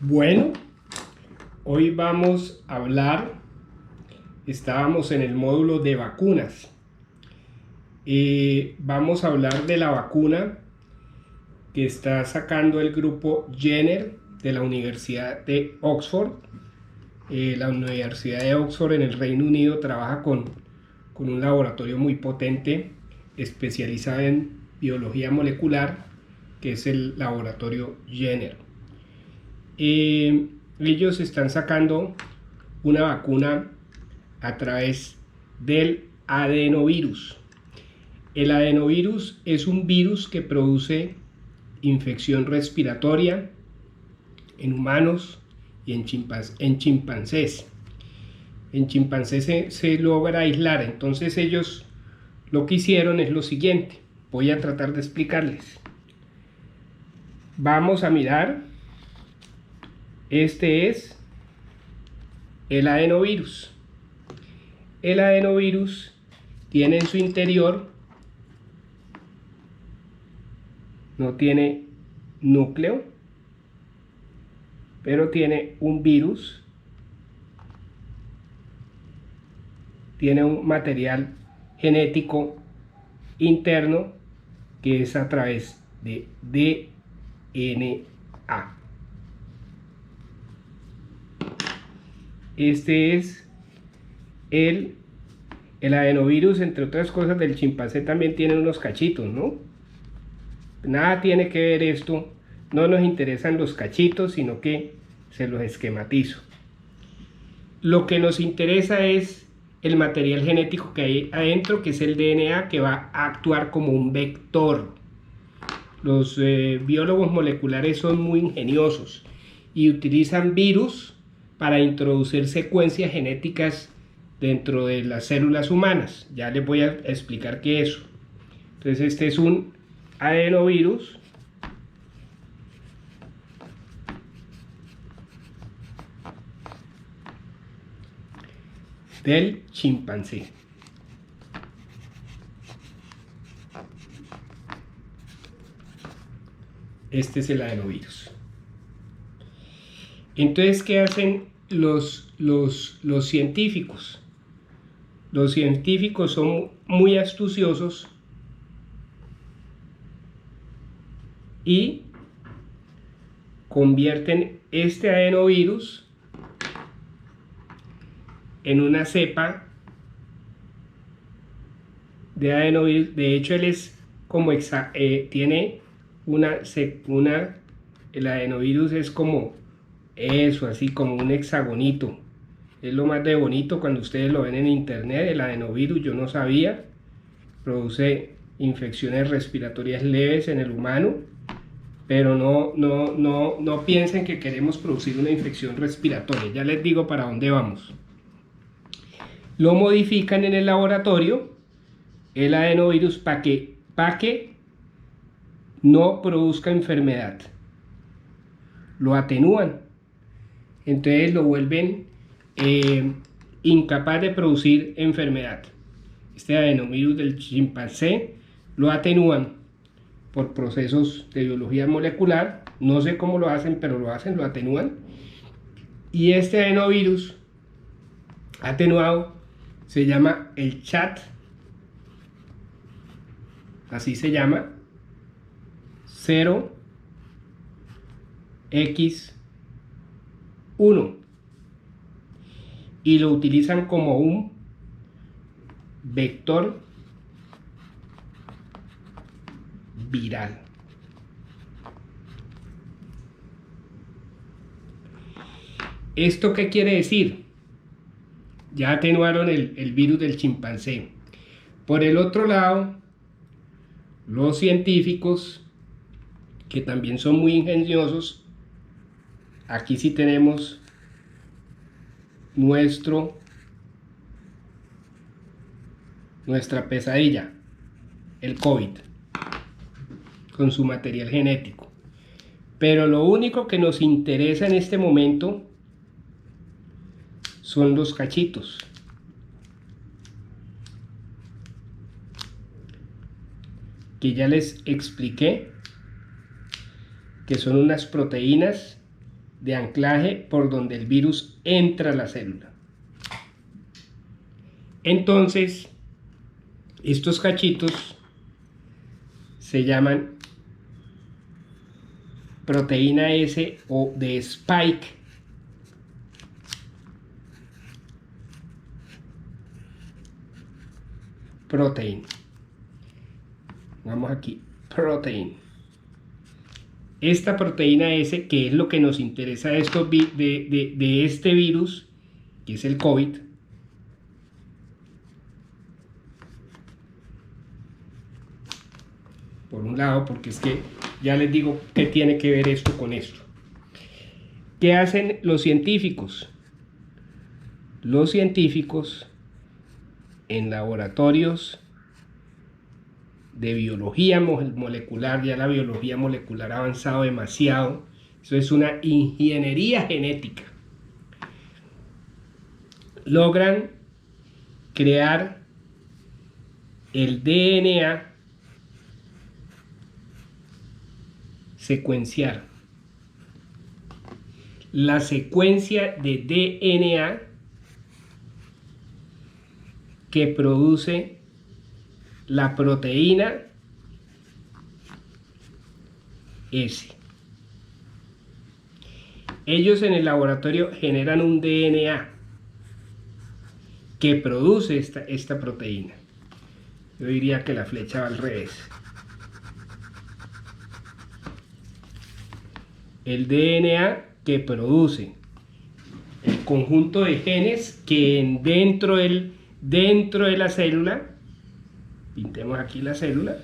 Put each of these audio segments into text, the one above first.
Bueno, hoy vamos a hablar, estábamos en el módulo de vacunas. Vamos a hablar de la vacuna que está sacando el grupo Jenner de la Universidad de Oxford. La Universidad de Oxford en el Reino Unido trabaja con un laboratorio muy potente especializado en biología molecular, que es el laboratorio Jenner. Ellos están sacando una vacuna a través del adenovirus. El adenovirus es un virus que produce infección respiratoria en humanos y en chimpancés. En chimpancés se logra aislar. Entonces ellos lo que hicieron es lo siguiente. Voy a tratar de explicarles. Vamos a mirar. Este es el adenovirus. El adenovirus tiene en su interior, no tiene núcleo, pero tiene un virus, tiene un material genético interno que es a través de DNA. Este es el adenovirus, entre otras cosas, del chimpancé también tiene unos cachitos, ¿no? Nada tiene que ver esto, no nos interesan los cachitos, sino que se los esquematizo. Lo que nos interesa es el material genético que hay adentro, que es el DNA, que va a actuar como un vector. Los biólogos moleculares son muy ingeniosos y utilizan virus para introducir secuencias genéticas dentro de las células humanas. Ya les voy a explicar qué es eso. Entonces este es un adenovirus del chimpancé. Este es el adenovirus. Entonces, ¿qué hacen los científicos? Los científicos son muy astuciosos y convierten este adenovirus en una cepa de adenovirus. De hecho, él es como tiene el adenovirus es como eso, así como un hexagonito. Es lo más de bonito cuando ustedes lo ven en internet. El adenovirus, yo no sabía, produce infecciones respiratorias leves en el humano, pero no piensen que queremos producir una infección respiratoria. Ya les digo para dónde vamos. Lo modifican en el laboratorio, el adenovirus, para que no produzca enfermedad. Lo atenúan. Entonces lo vuelven incapaz de producir enfermedad. Este adenovirus del chimpancé lo atenúan por procesos de biología molecular. No sé cómo lo hacen, pero lo hacen, lo atenúan. Y este adenovirus atenuado se llama el chat, así se llama, 0x1, y lo utilizan como un vector viral. ¿Esto qué quiere decir? Ya atenuaron el virus del chimpancé. Por el otro lado, los científicos, que también son muy ingeniosos, aquí sí tenemos nuestra pesadilla, el COVID, con su material genético. Pero lo único que nos interesa en este momento son los cachitos. Que ya les expliqué que son unas proteínas de anclaje por donde el virus entra a la célula. Entonces, estos cachitos se llaman proteína S o de spike protein. Vamos aquí, protein. Esta proteína S, que es lo que nos interesa de este virus, que es el COVID, por un lado, porque es que ya les digo qué tiene que ver esto con esto. ¿Qué hacen los científicos? Los científicos en laboratorios de biología molecular, ya la biología molecular ha avanzado demasiado, eso es una ingeniería genética, logran crear el DNA, secuenciar la secuencia de DNA que produce la proteína S. Ellos en el laboratorio generan un DNA que produce esta proteína. Yo diría que la flecha va al revés. El DNA que produce el conjunto de genes que dentro de la célula, pintemos aquí la célula,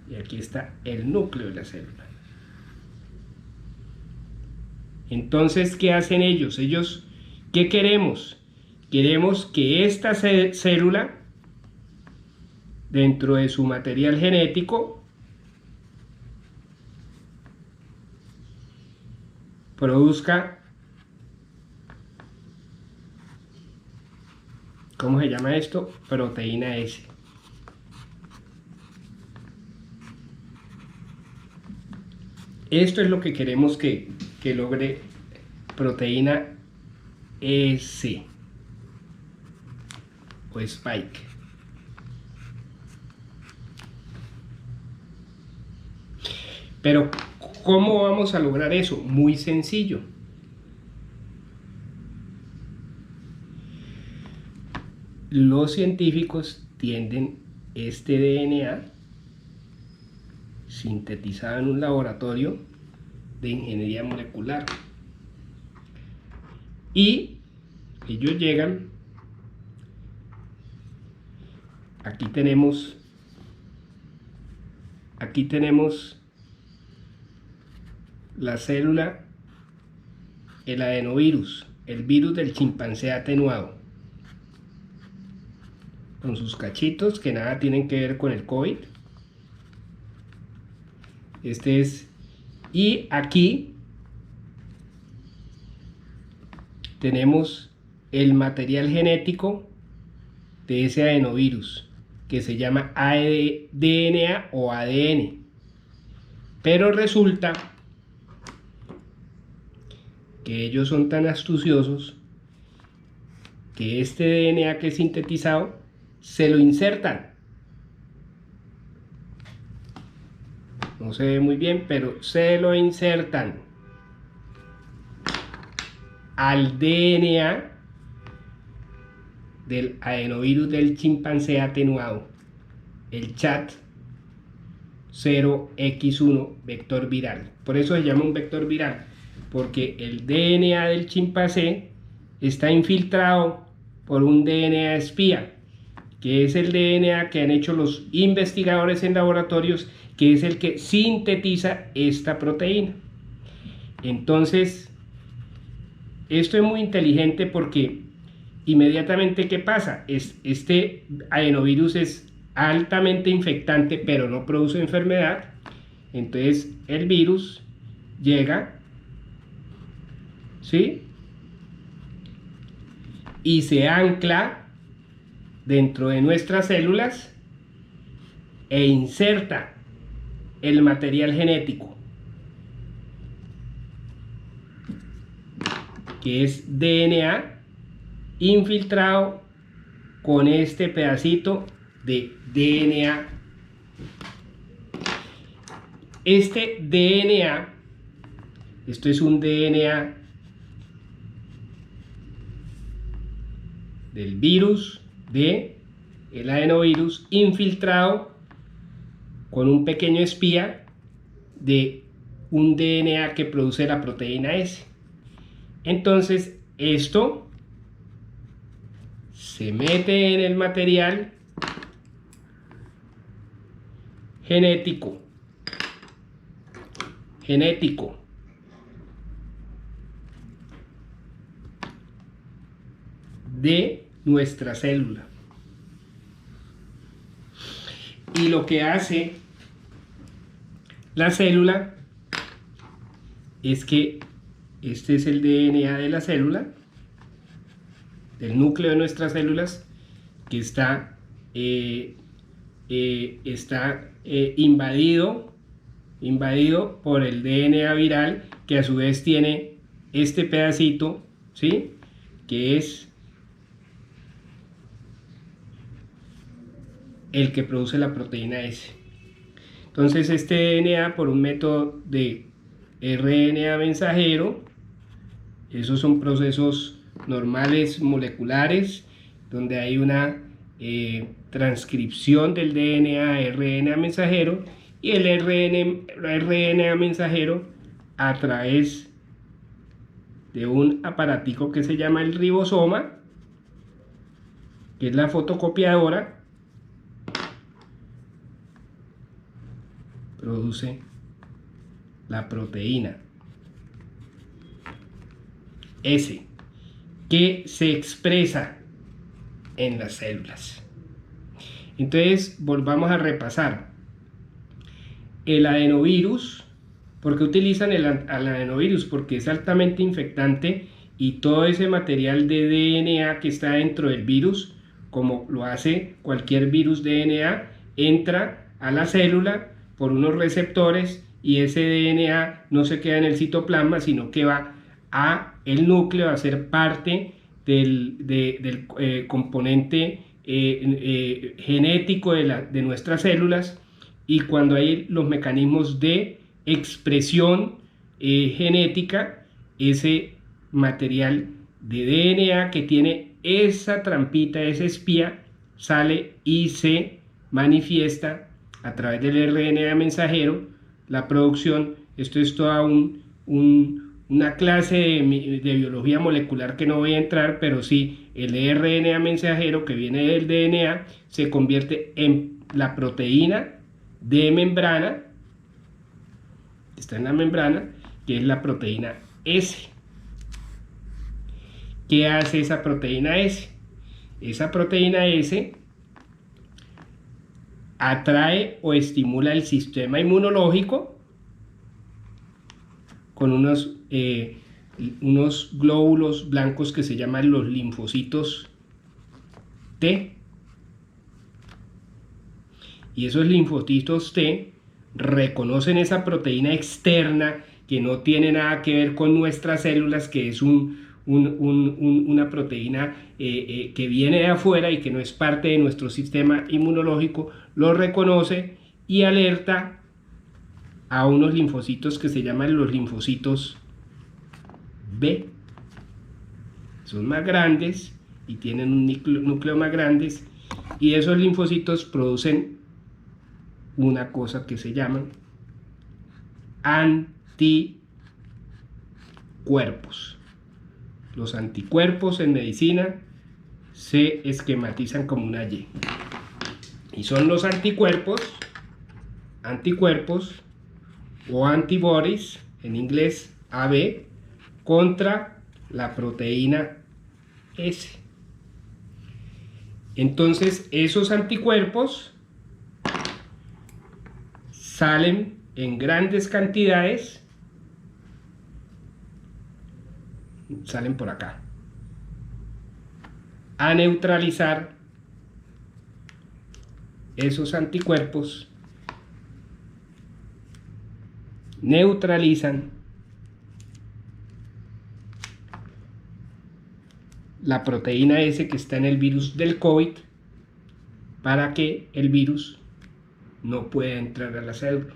y aquí está el núcleo de la célula. Entonces, ¿qué hacen ellos? ¿Qué queremos? Queremos que esta célula, dentro de su material genético, produzca, ¿cómo se llama esto? Proteína S. Esto es lo que queremos que logre proteína S o spike. Pero ¿cómo vamos a lograr eso? Muy sencillo. Los científicos tienden este DNA sintetizado en un laboratorio de ingeniería molecular. Y ellos llegan, aquí tenemos la célula, el adenovirus, el virus del chimpancé atenuado, con sus cachitos que nada tienen que ver con el COVID. Y aquí tenemos el material genético de ese adenovirus, que se llama DNA o ADN. Pero resulta que ellos son tan astuciosos que este DNA que es sintetizado se lo insertan. No se ve muy bien, pero se lo insertan al DNA del adenovirus del chimpancé atenuado, el CHAD0X1 vector viral. Por eso se llama un vector viral, porque el DNA del chimpancé está infiltrado por un DNA espía, que es el DNA que han hecho los investigadores en laboratorios, que es el que sintetiza esta proteína. Entonces, esto es muy inteligente porque inmediatamente, ¿qué pasa? Este adenovirus es altamente infectante, pero no produce enfermedad. Entonces, el virus llega, ¿sí?, y se ancla dentro de nuestras células e inserta el material genético. que es DNA infiltrado con este pedacito de DNA. Este DNA, esto es un DNA del virus de el adenovirus infiltrado con un pequeño espía de un DNA que produce la proteína S. Entonces esto se mete en el material genético de nuestra célula. Y lo que hace la célula es que este es el DNA de la célula, del núcleo de nuestras células, que está invadido por el DNA viral, que a su vez tiene este pedacito, ¿sí?, que es el que produce la proteína S. Entonces este DNA, por un método de RNA mensajero, esos son procesos normales moleculares donde hay una transcripción del DNA a RNA mensajero, y el RNA mensajero, a través de un aparatico que se llama el ribosoma, que es la fotocopiadora, produce la proteína S, que se expresa en las células. Entonces volvamos a repasar. El adenovirus, ¿por qué utilizan al adenovirus? Porque es altamente infectante, y todo ese material de DNA que está dentro del virus, como lo hace cualquier virus DNA, entra a la célula por unos receptores, y ese DNA no se queda en el citoplasma, sino que va a el núcleo a ser parte del componente genético de nuestras células. Y cuando hay los mecanismos de expresión genética, ese material de DNA que tiene esa trampita, ese espía, sale y se manifiesta a través del RNA mensajero. La producción, esto es toda una clase de biología molecular que no voy a entrar, pero sí, el RNA mensajero que viene del DNA se convierte en la proteína de membrana, está en la membrana, que es la proteína S. ¿Qué hace esa proteína S? Esa proteína S atrae o estimula el sistema inmunológico con unos glóbulos blancos que se llaman los linfocitos T. Y esos linfocitos T reconocen esa proteína externa que no tiene nada que ver con nuestras células, que es una proteína que viene de afuera y que no es parte de nuestro sistema inmunológico. Lo reconoce y alerta a unos linfocitos que se llaman los linfocitos B. Son más grandes y tienen un núcleo más grandes, y esos linfocitos producen una cosa que se llaman anticuerpos. Los anticuerpos en medicina se esquematizan como una Y, y son los anticuerpos o antibodies, en inglés AB, contra la proteína S. Entonces esos anticuerpos salen en grandes cantidades, salen por acá, a neutralizar esos anticuerpos, neutralizan la proteína S que está en el virus del COVID para que el virus no pueda entrar a la célula.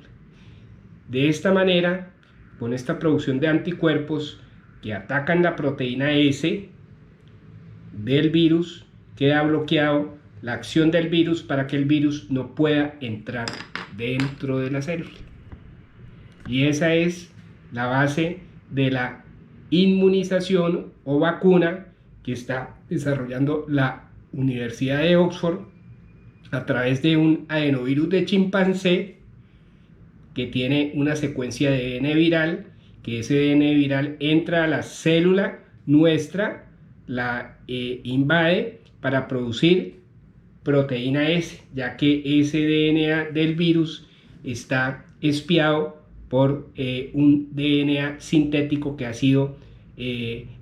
De esta manera, con esta producción de anticuerpos que atacan la proteína S del virus, queda bloqueado la acción del virus para que el virus no pueda entrar dentro de la célula. Y esa es la base de la inmunización o vacuna que está desarrollando la Universidad de Oxford a través de un adenovirus de chimpancé que tiene una secuencia de ADN viral, que ese ADN viral entra a la célula nuestra, la invade para producir proteína S, ya que ese DNA del virus está espiado por un DNA sintético que ha sido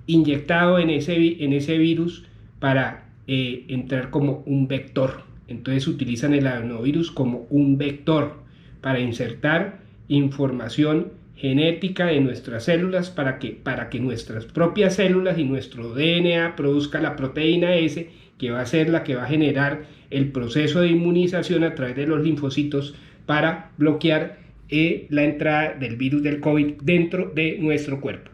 inyectado en ese virus para entrar como un vector. Entonces utilizan el adenovirus como un vector para insertar información genética de nuestras células para que nuestras propias células y nuestro DNA produzca la proteína S, que va a ser la que va a generar el proceso de inmunización a través de los linfocitos para bloquear la entrada del virus del COVID dentro de nuestro cuerpo.